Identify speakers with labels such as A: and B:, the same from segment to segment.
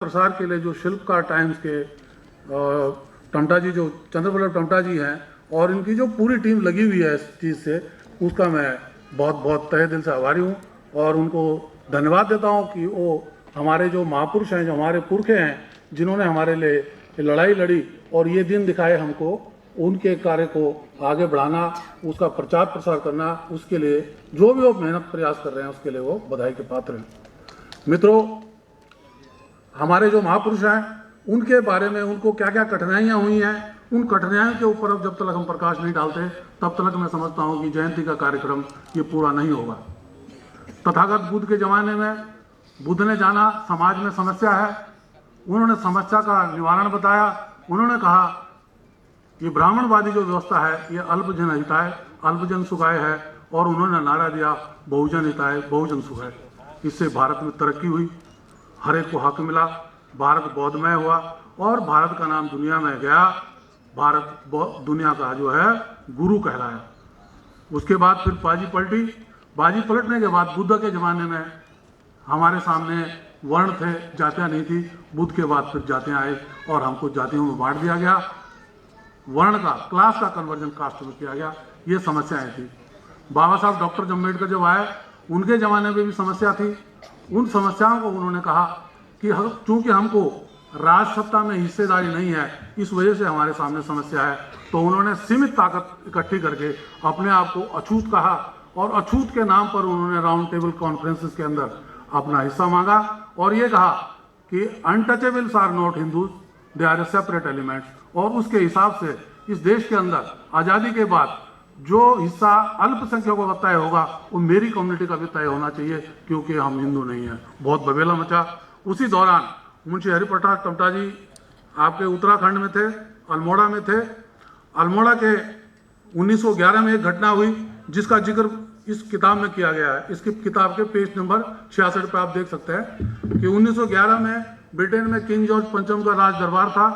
A: प्रसार के लिए जो शिल्पकार टाइम्स के टमटा जी, जो चंद्रवल्लभ टमटा जी हैं, और इनकी जो पूरी टीम लगी हुई है इस चीज़ से, उसका मैं बहुत बहुत तहे दिल से आभारी हूँ और उनको धन्यवाद देता हूँ कि वो हमारे जो महापुरुष हैं, जो हमारे पुरखे हैं, जिन्होंने हमारे लिए लड़ाई लड़ी और ये दिन दिखाए हमको, उनके कार्य को आगे बढ़ाना, उसका प्रचार प्रसार करना, उसके लिए जो भी वो मेहनत प्रयास कर रहे हैं उसके लिए वो बधाई के पात्र हैं। मित्रों, हमारे जो महापुरुष हैं उनके बारे में, उनको क्या क्या कठिनाइयाँ हुई हैं, उन कठिनाइयों के ऊपर अब जब तक हम प्रकाश नहीं डालते तब तक मैं समझता हूँ कि जयंती का कार्यक्रम ये पूरा नहीं होगा। तथागत बुद्ध के ज़माने में बुद्ध ने जाना समाज में समस्या है, उन्होंने समस्या का निवारण बताया। उन्होंने कहा ये ब्राह्मणवादी जो व्यवस्था है ये अल्पजन हिताय अल्पजन सुखाय है, और उन्होंने नारा दिया बहुजन हिताय बहुजन सुखाय। इससे भारत में तरक्की हुई, हर एक को हक मिला, भारत बौद्धमय हुआ और भारत का नाम दुनिया में गया। भारत दुनिया का जो है गुरु कहलाया। उसके बाद फिर बाजी पलटी। बाजी पलटने के बाद बुद्ध के ज़माने में हमारे सामने वर्ण थे, जातियाँ नहीं थी। बुद्ध के बाद फिर जातियाँ आई और हमको जातियों में बांट दिया गया, वर्ण का, क्लास का कन्वर्जन कास्ट में किया गया। ये समस्याएं थी। बाबा साहब डॉक्टर अम्बेडकर जब आए, उनके ज़माने में भी समस्या थी। उन समस्याओं को उन्होंने कहा कि चूंकि हमको राज सत्ता में हिस्सेदारी नहीं है, इस वजह से हमारे सामने समस्या है। तो उन्होंने सीमित ताकत इकट्ठी करके अपने आप को अछूत कहा और अछूत के नाम पर उन्होंने राउंड टेबल कॉन्फ्रेंसेस के अंदर अपना हिस्सा मांगा और ये कहा कि untouchables are not Hindus, they are a separate elements. और उसके हिसाब से इस देश के अंदर आज़ादी के बाद जो हिस्सा अल्पसंख्यकों का तय होगा वो मेरी कम्युनिटी का भी तय होना चाहिए, क्योंकि हम हिंदू नहीं हैं। बहुत बबेला मचा। उसी दौरान मुंशी हरिप्रसाद टमटा जी आपके उत्तराखंड में थे, अल्मोड़ा में थे। अल्मोड़ा के 1911 में एक घटना हुई जिसका जिक्र इस किताब में किया गया है। इसकी किताब के पेज नंबर 66 पे आप देख सकते हैं कि 1911 में ब्रिटेन में किंग जॉर्ज पंचम का राज दरबार था।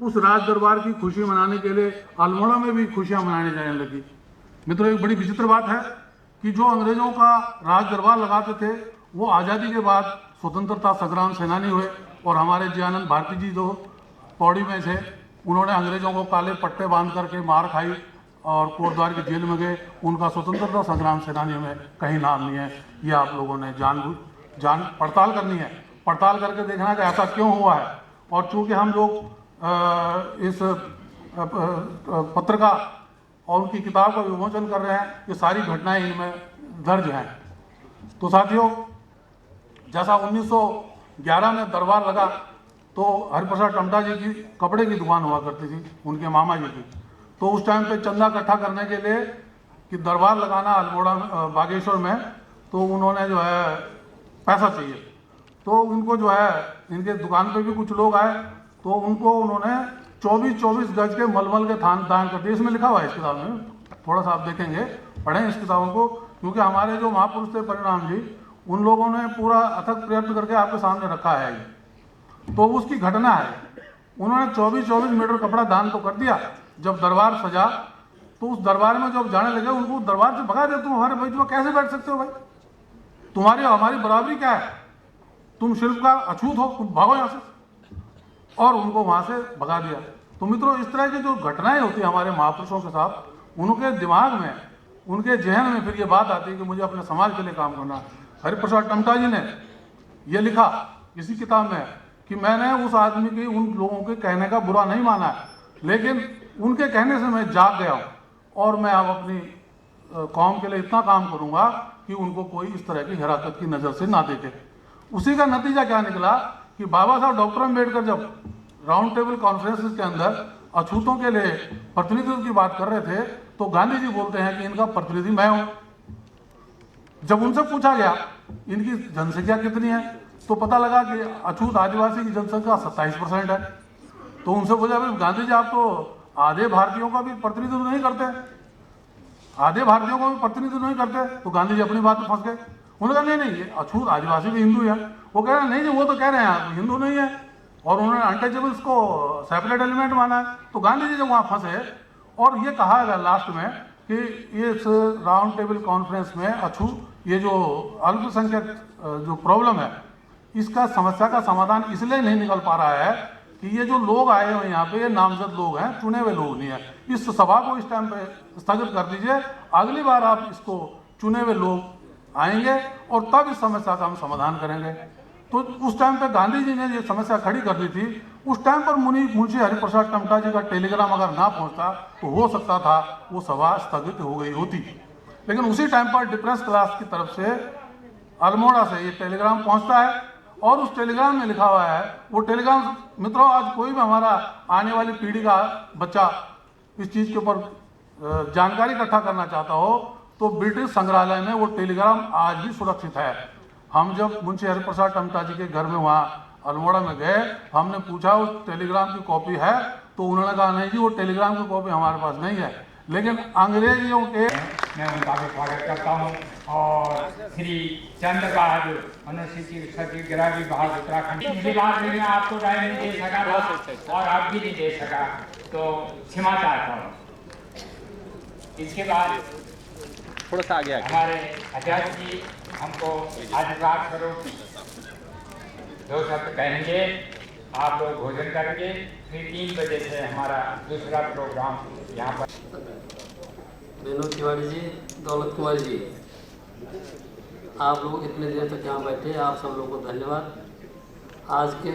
A: उस राज दरबार की खुशी मनाने के लिए अल्मोड़ा में भी खुशियां मनाने जाने लगी। मित्रों, एक बड़ी विचित्र बात है कि जो अंग्रेजों का राज दरबार लगाते थे वो आज़ादी के बाद स्वतंत्रता संग्राम सेनानी हुए, और हमारे जयानंद भारती जी जो पौड़ी में थे, उन्होंने अंग्रेजों को काले पट्टे बांध करके मार खाई और कोटद्वार की जेल में गए। उनका स्वतंत्रता संग्राम सेनानियों में कहीं नाम नहीं है। ये आप लोगों ने जान पड़ताल करनी है, पड़ताल करके देखना कि ऐसा क्यों हुआ है। और चूँकि हम लोग इस पत्रिका और उनकी किताब का विमोचन कर रहे हैं, ये सारी घटनाएं इनमें दर्ज हैं। तो साथियों, जैसा 1911 में दरबार लगा तो हरिप्रसाद टमटा जी की कपड़े की दुकान हुआ करती थी, उनके मामा जी की। तो उस टाइम पे चंदा इकट्ठा करने के लिए कि दरबार लगाना अल्मोड़ा में, बागेश्वर में, तो उन्होंने जो है पैसा चाहिए। तो उनको जो है इनके दुकान पे भी कुछ लोग आए, तो उनको उन्होंने 24-24 गज के मलमल के थान दान कर दिए। इसमें लिखा हुआ है इस किताब में, थोड़ा सा आप देखेंगे, पढ़ें इस किताबों को, क्योंकि हमारे जो महापुरुष थे परिणाम जी, उन लोगों ने पूरा अथक प्रयत्न करके आपके सामने रखा है। तो उसकी घटना है, उन्होंने 24-24 मीटर कपड़ा दान तो कर दिया। जब दरबार सजा तो उस दरबार में जब जाने लगे, उनको दरबार से भगा दिया। तुम हमारे बीच में कैसे बैठ सकते हो भाई, तुम्हारी हमारी बराबरी क्या है, तुम शिल्प का अछूत हो, तुम भागो यहाँ से। और उनको वहाँ से भगा दिया। तो मित्रों, इस तरह की जो घटनाएं होती हैं हमारे महापुरुषों के साथ, उनके दिमाग में, उनके जहन में फिर ये बात आती है कि मुझे अपने समाज के लिए काम करना। हरिप्रसाद टमटा जी ने ये लिखा इसी किताब में कि मैंने उस आदमी की, उन लोगों के कहने का बुरा नहीं माना है, लेकिन उनके कहने से मैं जाग गया हूँ और मैं अब अपनी कौम के लिए इतना काम करूँगा कि उनको कोई इस तरह की हिरासत की नज़र से ना देखे। उसी का नतीजा क्या निकला कि बाबा साहब डॉक्टर अम्बेडकर जब राउंड टेबल कॉन्फ्रेंसेस के अंदर अछूतों के लिए प्रतिनिधित्व की बात कर रहे थे, तो गांधी जी बोलते हैं कि इनका प्रतिनिधि मैं हूं। जब उनसे पूछा गया इनकी जनसंख्या कितनी है, तो पता लगा कि अछूत आदिवासी की जनसंख्या 27% है। तो उनसे पूछा, भाई गांधी जी, आप तो आधे भारतीयों का भी प्रतिनिधित्व नहीं करते, आधे भारतीयों का भी प्रतिनिधित्व नहीं करते। तो गांधी जी अपनी बात में फंस गए। उन्होंने कहा नहीं, ये अछूत आदिवासी भी हिंदू है। वो कह रहे हैं नहीं, वो तो कह रहे हैं आप हिंदू नहीं है, और उन्होंने अनटचेबल्स को सेपरेट एलिमेंट माना है। तो गांधी जी जब वहाँ फंसे और ये कहा गया लास्ट में कि इस राउंड टेबल कॉन्फ्रेंस में अछूत, ये जो अल्पसंख्यक जो प्रॉब्लम है, इसका समस्या का समाधान इसलिए नहीं निकल पा रहा है कि ये जो लोग आए हुए यहाँ पे ये नामजद लोग हैं, चुने हुए लोग नहीं हैं। इस सभा को इस टाइम पे स्थगित कर दीजिए, अगली बार आप इसको चुने हुए लोग आएंगे और तब इस समस्या का हम समाधान करेंगे। तो उस टाइम पे गांधी जी ने ये समस्या खड़ी कर दी थी, उस टाइम पर मुंशी हरिप्रसाद टमटा जी का टेलीग्राम अगर ना पहुंचता तो हो सकता था वो सभा स्थगित हो गई होती। लेकिन उसी टाइम पर डिप्रेस क्लास की तरफ से अल्मोड़ा से ये टेलीग्राम पहुंचता है और उस टेलीग्राम में लिखा हुआ है, वो टेलीग्राम मित्रों आज कोई भी हमारा आने वाली पीढ़ी का बच्चा इस चीज़ के ऊपर जानकारी इकट्ठा करना चाहता हो तो ब्रिटिश संग्रहालय में वो टेलीग्राम आज भी सुरक्षित है। हम जब मुंशी हरिप्रसाद टमटा जी के घर में वहाँ अल्मोड़ा में गए, हमने पूछा उस टेलीग्राम की कॉपी है, तो उन्होंने कहा नहीं जी वो टेलीग्राम की कॉपी हमारे पास नहीं है। लेकिन अंग्रेजियों के
B: मैं उनका भी स्वागत करता हूँ। और श्री चंद्र बहादुर अनुसूचित सचिव गृह विभाग उत्तराखंड, पिछली बार में मैं आपको राय नहीं दे सका था और आप भी नहीं दे सका, तो क्षमा चाहता हूँ। इसके बाद
C: थोड़ा सा आगे
B: हमारे अध्यक्ष जी हमको आशीर्वाद स्वरूप 2 शब्द कहेंगे, आप लोग भोजन करेंगे, फिर 3 बजे से हमारा दूसरा प्रोग्राम यहाँ पर।
D: विनोद तिवारी जी, दौलत कुमार जी, आप लोग इतने देर तक यहाँ बैठे, आप सब लोगों को धन्यवाद। आज के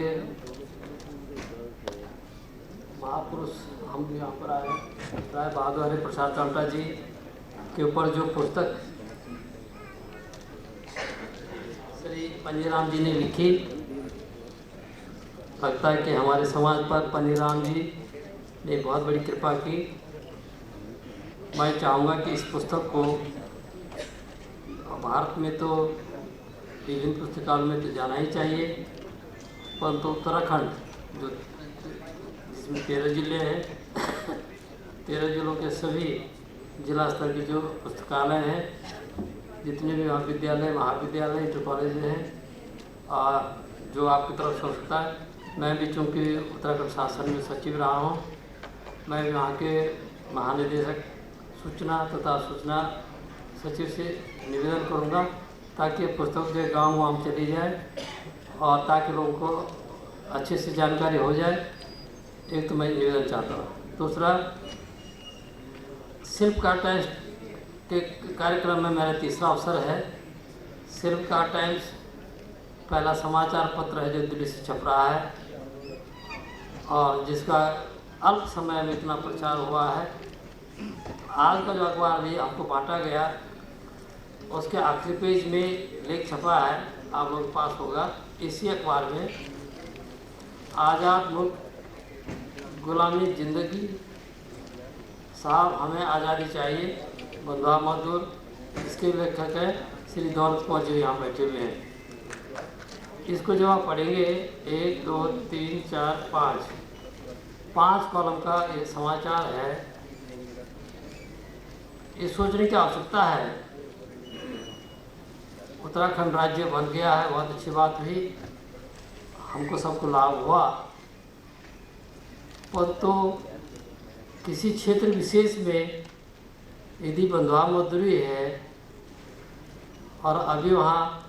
D: महापुरुष हम यहाँ पर आए, राय बहादुर हरिप्रसाद टमटा जी के ऊपर जो पुस्तक श्री पन्नीराम जी ने लिखी, लगता है कि हमारे समाज पर पन्नीराम जी ने बहुत बड़ी कृपा की। मैं चाहूँगा कि इस पुस्तक को भारत में तो विभिन्न पुस्तकालयों में तो जाना ही चाहिए, परंतु उत्तराखंड जो जिसमें 13 जिले हैं, 13 जिलों के सभी जिला स्तर के जो पुस्तकालय हैं, जितने भी विद्यालय महाविद्यालय इंटर कॉलेज हैं, जो आपकी तरफ से हो सकता है। मैं भी चूँकि उत्तराखंड शासन में सचिव रहा हूँ, मैं वहाँ के महानिदेशक सूचना तथा सूचना सचिव से निवेदन करूँगा ताकि पुस्तक जो गाँव में चली जाए और ताकि लोगों को अच्छे से जानकारी हो जाए। एक तो मैं निवेदन चाहता हूँ। दूसरा, शिल्पकार टाइम्स के कार्यक्रम में मेरा तीसरा अवसर है। शिल्पकार टाइम्स पहला समाचार पत्र है जो दिल्ली से छप रहा है और जिसका अल्प समय में इतना प्रचार हुआ है। आज का जो अखबार भी आपको बांटा गया, उसके आखिरी पेज में लेख छपा है, आप लोगों के पास होगा। इसी अखबार में आज़ाद मुल्क गुलामी ज़िंदगी, साहब हमें आज़ादी चाहिए, बंधुआ मजदूर, इसके लेखक हैं श्री दौलत कुमार जी, यहाँ बैठे हुए हैं। इसको जब आप पढ़ेंगे 1 2 3 4 5 कॉलम का ये समाचार है। ये सोचने की आवश्यकता है। उत्तराखंड राज्य बन गया है, बहुत अच्छी बात हुई, हमको सबको लाभ हुआ, पर तो किसी क्षेत्र विशेष में यदि बंधुआ मजदूरी है और अभी वहाँ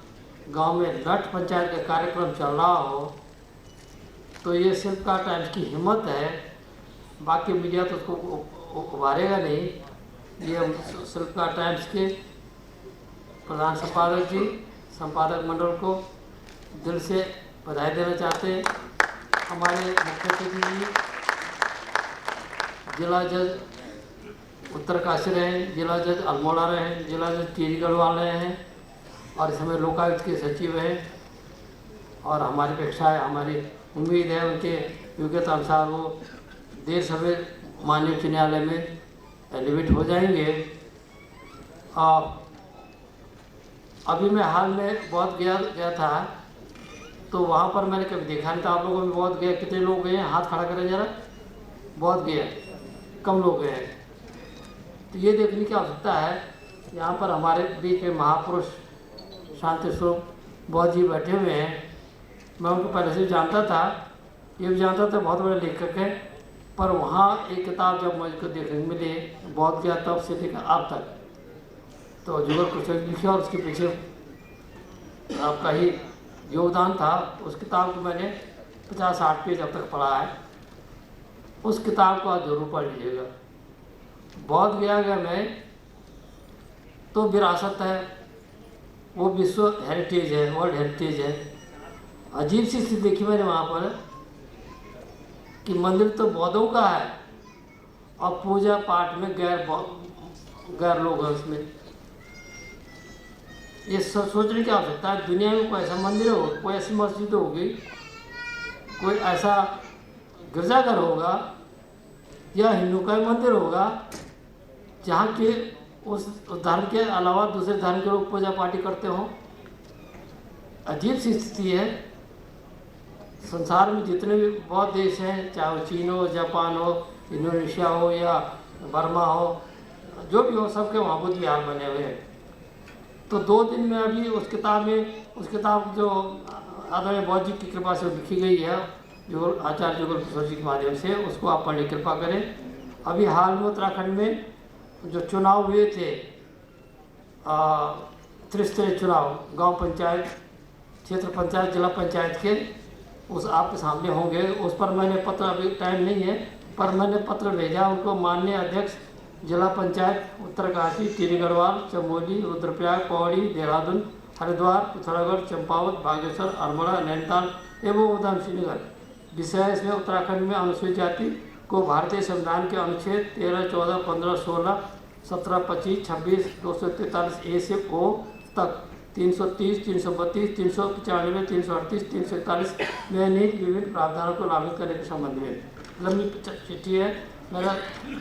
D: गांव में लठ पंचायत का कार्यक्रम चल रहा हो, तो ये शिल्पकार टाइम्स की हिम्मत है। बाकी मीडिया तो उसको उभारेगा नहीं। ये हम शिल्पकार टाइम्स के प्रधान संपादक जी, संपादक मंडल को दिल से बधाई देना चाहते हैं। हमारे मुख्य सचिव जी, जिला जज उत्तरकाशी रहे हैं, जिला जज अल्मोड़ा रहे हैं, जिला जज टिहरी गढ़वाल रहे हैं और इस समय लोकायुक्त के सचिव हैं। और हमारी अपेक्षा है, हमारी उम्मीद है उनके योग्यता अनुसार वो देर सवेर माननीय उच्च न्यायालय में एलिवेट हो जाएंगे। अभी मैं हाल में बहुत गया था, तो वहाँ पर मैंने कभी देखा नहीं था। आप लोगों में बहुत गए, कितने लोग गए हैं? हाथ खड़ा करें जरा। बहुत गए, कम लोग गए हैं। तो ये देखने की आवश्यकता है। यहाँ पर हमारे बीच में महापुरुष शांति स्वरूप बौद्ध जी बैठे हुए हैं। मैं उनको पहले से जानता था, ये भी जानता था बहुत बड़े लेखक हैं, पर वहाँ एक किताब जब मुझको देखने को मिली, बौद्ध गया तब से लेकर अब तक, तो जुगल कुछ लिखा और उसके पीछे आपका ही योगदान था, उस किताब को मैंने 50-60 पेज अब तक पढ़ा है। उस किताब को आज जरूर पढ़ लीजिएगा। बौद्ध गया में तो विरासत है, वो विश्व हेरिटेज है, वर्ल्ड हेरिटेज है। अजीब सी स्थिति देखी मैंने वहाँ पर कि मंदिर तो बौद्धों का है और पूजा पाठ में गैर लोग हैं उसमें। ये सोचने की आवश्यकता है, दुनिया में कोई ऐसा मंदिर होगा, कोई ऐसी मस्जिद होगी, कोई ऐसा गिरजाघर होगा या हिंदू का मंदिर होगा जहाँ के उस धर्म के अलावा दूसरे धर्म के लोग पूजा पाठी करते हों। अजीब सी स्थिति है। संसार में जितने भी बहुत देश हैं, चाहे वो चीन हो, जापान हो, इंडोनेशिया हो या बर्मा हो, जो भी हो, सबके वहाँ बुद्ध विहार बने हुए हैं। तो 2 दिन में अभी उस किताब जो आदरणीय बौद्ध जी की कृपा से लिखी गई है, जो आचार्य जुगल किशोर जी के माध्यम से, उसको आप पढ़ने की कृपा करें। अभी हाल में उत्तराखंड में जो चुनाव हुए थे, त्रिस्तरीय चुनाव, गांव पंचायत, क्षेत्र पंचायत, जिला पंचायत के, उस आपके सामने होंगे। उस पर मैंने पत्र, अभी टाइम नहीं है, पर मैंने पत्र भेजा उनको। माननीय अध्यक्ष जिला पंचायत उत्तरकाशी, टिहरी गढ़वाल, चमोली, रुद्रप्रयाग, पौड़ी, देहरादून, हरिद्वार, पिथौरागढ़, चंपावत, बागेश्वर, अल्मोड़ा, नैनीताल एवं उधमसिंह नगर। विषय इसमें उत्तराखंड में अनुसूचित जाति को भारतीय संविधान के अनुच्छेद 13, 14, 15, 16, 17, 25, 26, 243 ए से ओ तक 330, 332, 395, 338, 341 में निहित विभिन्न प्रावधानों को लागू करने के संबंध में लंबी चिट्ठी है। मेरा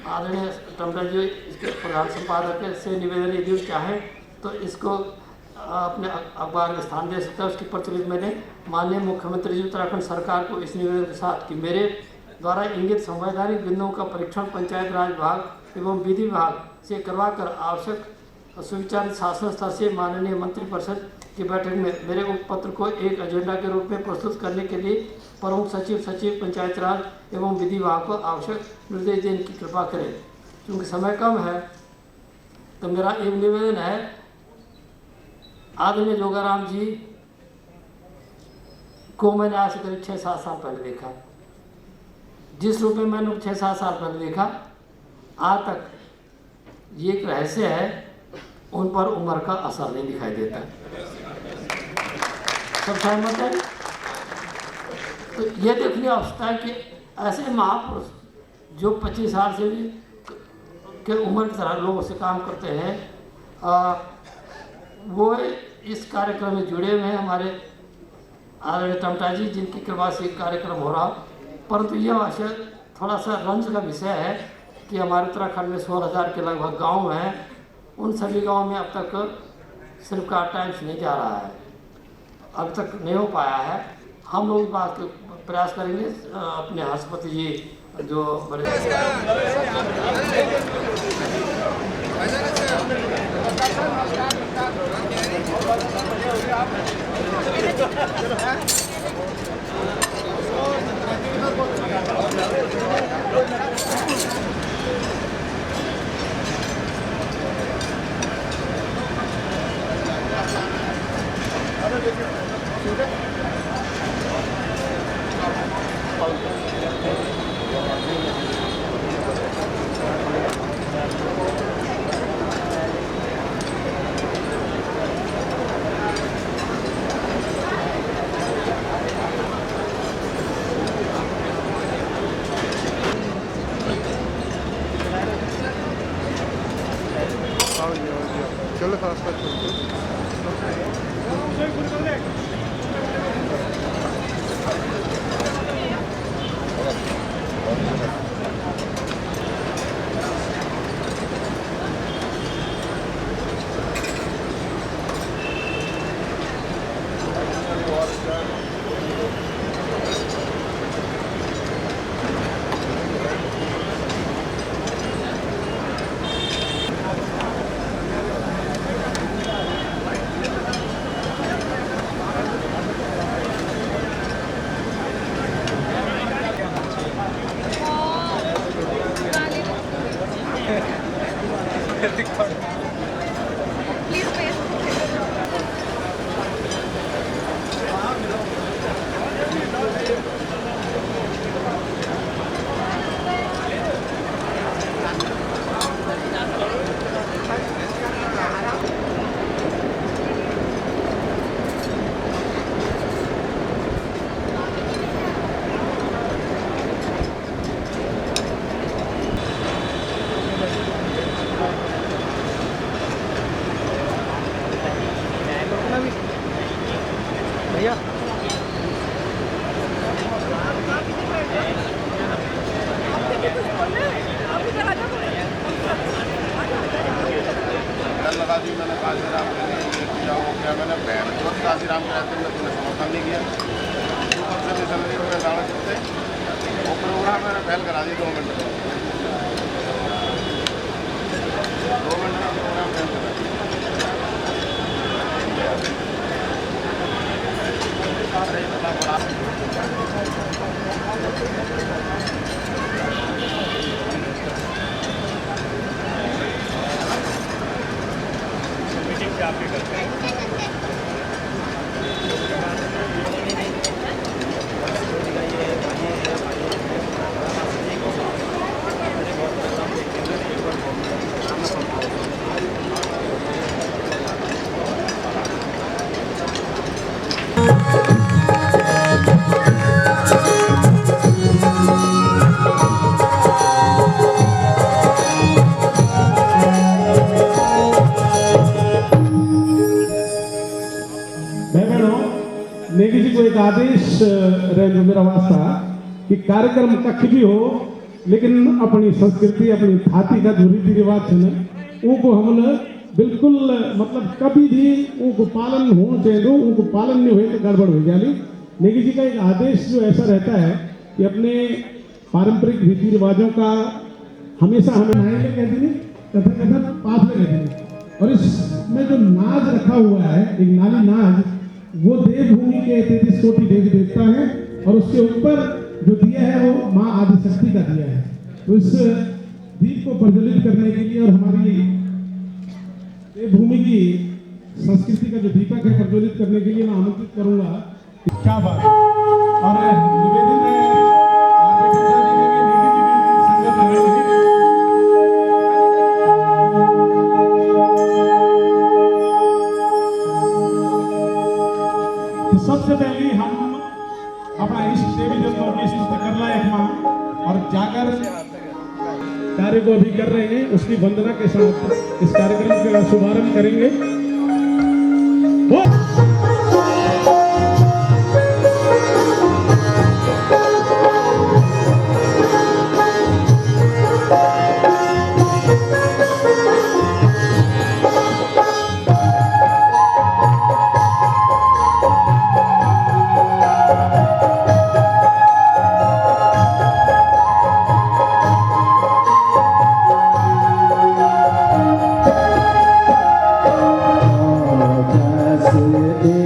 D: आदरणीय टमटा जी इसके प्रधान संपादक से निवेदन, यदि चाहें तो इसको अपने अखबार में स्थान दे सकता है। उसकी प्रचलित मैंने माननीय मुख्यमंत्री जी उत्तराखंड सरकार को इस निवेदन के साथ कि मेरे द्वारा इंगित संवैधानिक बिंदुओं का परीक्षण पंचायत राज विभाग एवं विधि विभाग से करवाकर आवश्यक सुविचारित शासन स्तर से माननीय मंत्रिपरिषद की बैठक में मेरे उक्त पत्र को एक एजेंडा के रूप में प्रस्तुत करने के लिए प्रमुख सचिव पंचायत राज एवं विधि विभाग को आवश्यक निर्देश देने की कृपा करें। क्योंकि समय कम है तो मेरा एक निवेदन है। आदरणीय जोगाराम जी को मैंने आज से करीब 6-7 साल पहले देखा। जिस रूप में मैंने 6-7 साल पहले देखा, आज तक ये एक रहस्य है, उन पर उम्र का असर नहीं दिखाई देता। सब सहमत है? तो ये देखने आवश्यकता है कि ऐसे महापुरुष जो 25 साल से भी के उम्र की तरह लोगों से काम करते हैं, वो इस कार्यक्रम में जुड़े हुए हैं। हमारे आदरणीय टमटा जी जिनकी कृपा से कार्यक्रम हो रहा, परंतु यह विषय थोड़ा सा रंज का विषय है कि हमारे उत्तराखंड में 16,000 के लगभग गांव हैं। उन सभी गांव में अब तक सिर्फ कार्ड टाइम्स नहीं जा रहा है, अब तक नहीं हो पाया है। हम लोग इस बात का प्रयास करेंगे। अपने हर्षपति जी जो बड़े
E: चलो खास कर चलते पहल करा दी 2 मिनट में। 2 मिनट में प्रोग्राम पहल करा मीटिंग आपके करते हैं।
F: नेगी जी को एक आदेश रहेंद्र मेरा वास्ता कि कार्यक्रम कख भी हो लेकिन अपनी संस्कृति अपनी थाती का जो रीति रिवाज है उनको हम बिल्कुल मतलब कभी भी उनको पालन होना चाहिए दो उनको पालन नहीं हुए तो गड़बड़ हो जाएगी। नेगी जी का एक आदेश जो ऐसा रहता है कि अपने पारंपरिक रीति रिवाजों का हमेशा हमें नायक कहते नहीं कथन कथन पाठ में कहते नहीं और इसमें जो नाज रखा हुआ है एक नाली नाज वो देवभूमि के 33 कोटि देवी देवता है और उसके ऊपर जो दिया है वो माँ आदिशक्ति का दिया है। तो इस दीप को प्रज्वलित करने के लिए और हमारी देवभूमि की संस्कृति का जो दीपक है प्रज्वलित करने के लिए मैं आमंत्रित करूंगा। क्या बात है और निवेदन है सबसे पहले हम अपना इष्ट देवी देवताओं की स्तुति कर ला एक माँ और जाकर कार्य को अभी कर रहे हैं उसकी वंदना के साथ इस कार्यक्रम का शुभारंभ करेंगे।
G: से